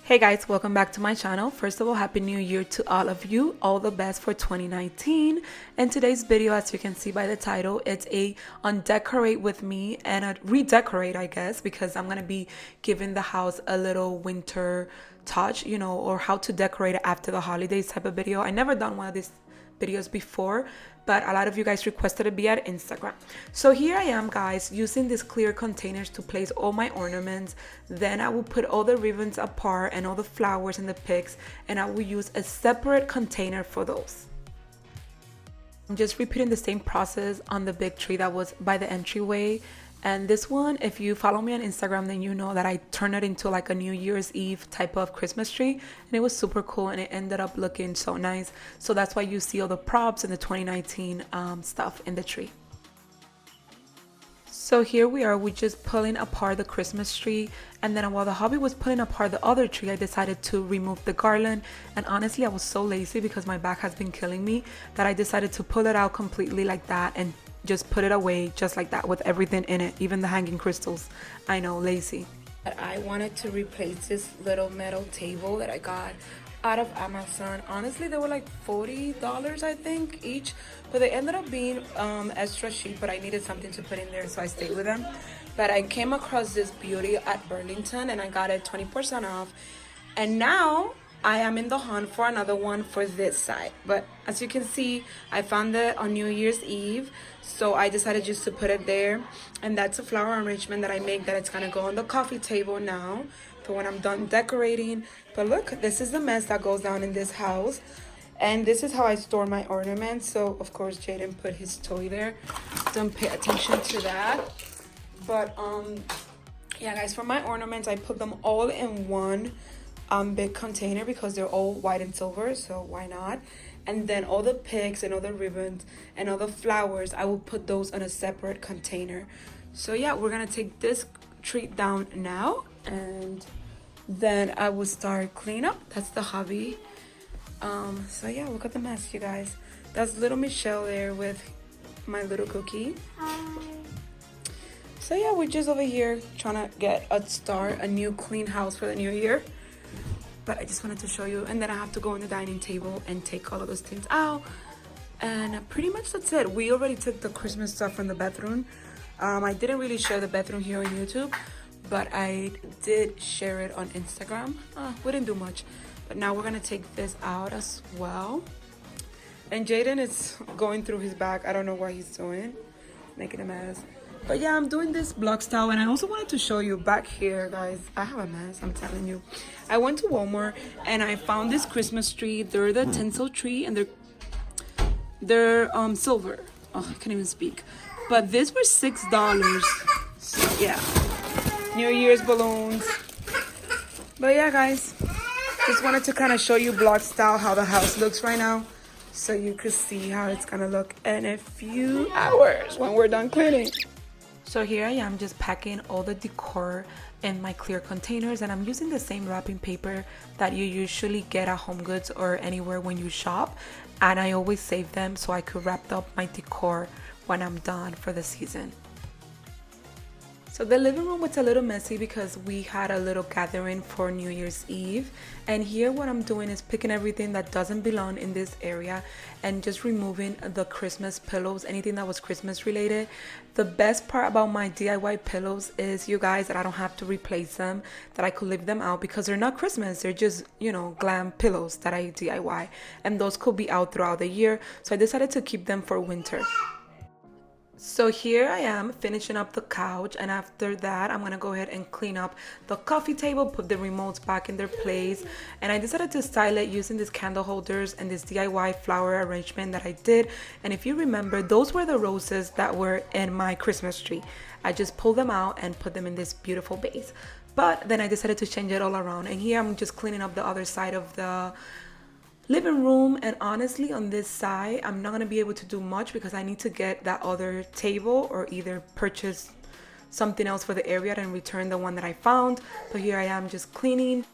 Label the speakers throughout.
Speaker 1: Hey guys, welcome back to my channel. First of all, happy new year to all of you. All the best for 2019. And today's video, as you can see by the title, it's a decorate with me and a redecorate, I guess, because I'm gonna be giving the house a little winter touch, or how to decorate it after the holidays type of video. I never done one of these videos before, but a lot of you guys requested it via Instagram. So here I am, guys, using these clear containers to place all my ornaments. Then I will put all the ribbons apart and all the flowers and the pigs, and I will use a separate container for those. I'm just repeating the same process on the big tree that was by the entryway. And this one, if you follow me on Instagram, then you know that I turned it into like a New Year's Eve type of Christmas tree. And it was super cool and it ended up looking so nice. So that's why you see all the props and the 2019 stuff in the tree. So here we are, we're just pulling apart the Christmas tree, and then while the hubby was pulling apart the other tree, I decided to remove the garland. And honestly, I was so lazy because my back has been killing me that I decided to pull it out completely like that and just put it away just like that with everything in it, even the hanging crystals. I know, lazy. But I wanted to replace this little metal table that I got out of Amazon. Honestly, they were like $40 I think each, but they ended up being extra cheap, but I needed something to put in there, so I stayed with them. But I came across this beauty at Burlington and I got it 20% off, and now I am in the hunt for another one for this side. But as you can see, I found it on New Year's Eve, so I decided just to put it there. And that's a flower arrangement that I make that it's gonna go on the coffee table now for when I'm done decorating. But look, this is the mess that goes down in this house, and this is how I store my ornaments. So of course Jaden put his toy there, don't pay attention to that. But yeah guys, for my ornaments I put them all in one big container because they're all white and silver, so why not? And then all the pigs and all the ribbons and all the flowers, I will put those in a separate container. So yeah, we're gonna take this tree down now, and then I will start cleaning up. That's the hobby. So yeah, look at the mess, you guys. That's little Michelle there with my little cookie. Hi. So yeah, we're just over here trying to get a new clean house for the new year. But I just wanted to show you, and then I have to go on the dining table and take all of those things out, and pretty much that's it. We already took the Christmas stuff from the bathroom. I didn't really share the bathroom here on YouTube, but I did share it on Instagram. We didn't do much, but now we're gonna take this out as well. And Jaden is going through his bag. I don't know what he's doing, making a mess. But yeah, I'm doing this block style, and I also wanted to show you back here, guys. I have a mess, I'm telling you. I went to Walmart and I found this Christmas tree. They're the tinsel tree, and they're silver. Oh, I can't even speak. But these were $6. So yeah, New Year's balloons. But yeah, guys, just wanted to kind of show you block style how the house looks right now, so you could see how it's gonna look in a few hours when we're done cleaning. So here I am just packing all the decor in my clear containers, and I'm using the same wrapping paper that you usually get at Home Goods or anywhere when you shop, and I always save them so I could wrap up my decor when I'm done for the season. So the living room was a little messy because we had a little gathering for New Year's Eve, and here what I'm doing is picking everything that doesn't belong in this area and just removing the Christmas pillows, anything that was Christmas related. The best part about my DIY pillows is, you guys, that I don't have to replace them, that I could leave them out because they're not Christmas, they're just, glam pillows that I DIY, and those could be out throughout the year, so I decided to keep them for winter. So here I am finishing up the couch, and after that I'm gonna go ahead and clean up the coffee table, put the remotes back in their place, and I decided to style it using these candle holders and this DIY flower arrangement that I did. And if you remember, those were the roses that were in my Christmas tree. I just pulled them out and put them in this beautiful vase, but then I decided to change it all around, and here I'm just cleaning up the other side of the living room. And honestly, on this side I'm not gonna be able to do much because I need to get that other table or either purchase something else for the area and return the one that I found. But here I am just cleaning.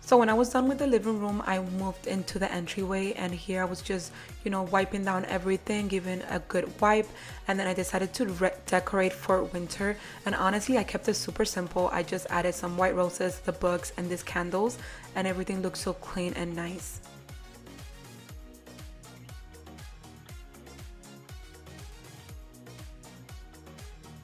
Speaker 1: So when I was done with the living room, I moved into the entryway, and here I was just, wiping down everything, giving a good wipe, and then I decided to decorate for winter. And honestly, I kept it super simple. I just added some white roses, the books, and these candles, and everything looks so clean and nice.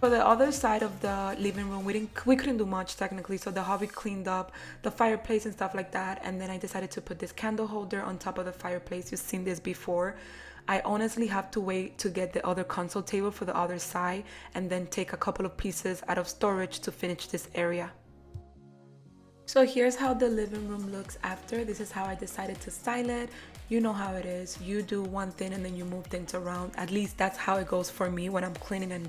Speaker 1: For the other side of the living room, we couldn't do much technically, so the hubby cleaned up the fireplace and stuff like that, and then I decided to put this candle holder on top of the fireplace. You've seen this before. I honestly have to wait to get the other console table for the other side and then take a couple of pieces out of storage to finish this area. So here's how the living room looks after. This is how I decided to style it. You know how it is. You do one thing and then you move things around. At least that's how it goes for me when I'm cleaning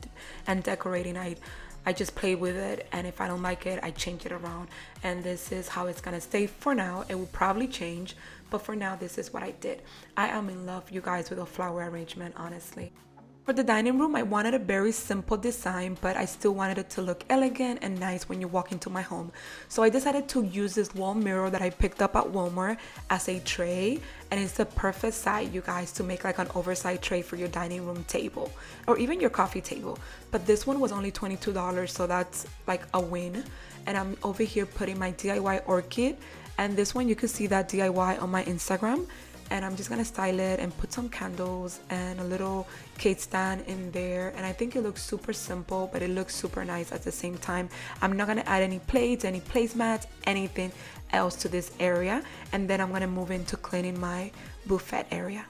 Speaker 1: and decorating. I just play with it, and if I don't like it, I change it around. And this is how it's gonna stay for now. It will probably change, but for now, this is what I did. I am in love, you guys, with a flower arrangement, honestly. For the dining room, I wanted a very simple design, but I still wanted it to look elegant and nice when you walk into my home. So I decided to use this wall mirror that I picked up at Walmart as a tray, and it's the perfect size, you guys, to make like an oversized tray for your dining room table or even your coffee table. But this one was only $22, so that's like a win. And I'm over here putting my DIY orchid, and this one you could see that DIY on my Instagram. And I'm just gonna style it and put some candles and a little cake stand in there, and I think it looks super simple, but it looks super nice at the same time. I'm not gonna add any plates, any placemats, anything else to this area, and then I'm gonna move into cleaning my buffet area.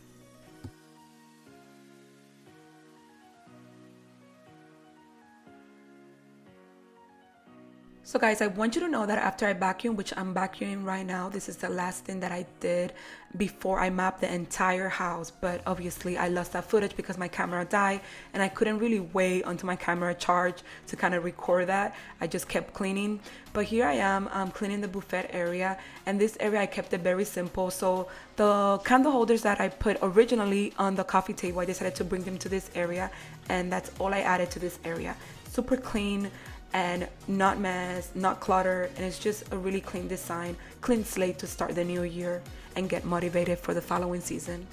Speaker 1: So guys, I want you to know that after I vacuum, which I'm vacuuming right now, this is the last thing that I did before I mapped the entire house. But obviously I lost that footage because my camera died, and I couldn't really wait until my camera charged to kind of record that. I just kept cleaning. But here I am, I'm cleaning the buffet area, and this area I kept it very simple. So the candle holders that I put originally on the coffee table, I decided to bring them to this area, and that's all I added to this area. Super clean and not mess, not clutter, and it's just a really clean design, clean slate to start the new year and get motivated for the following season.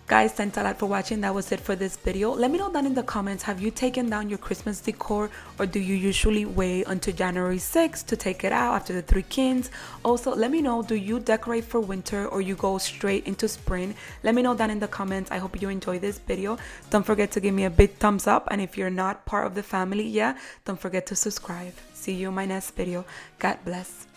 Speaker 1: Guys, thanks a lot for watching. That was it for this video. Let me know down in the comments, have you taken down your Christmas decor, or do you usually wait until January 6th to take it out after the Three Kings? Also, let me know, do you decorate for winter or you go straight into spring? Let me know down in the comments. I hope you enjoyed this video. Don't forget to give me a big thumbs up, and if you're not part of the family yet, don't forget to subscribe. See you in my next video. God bless.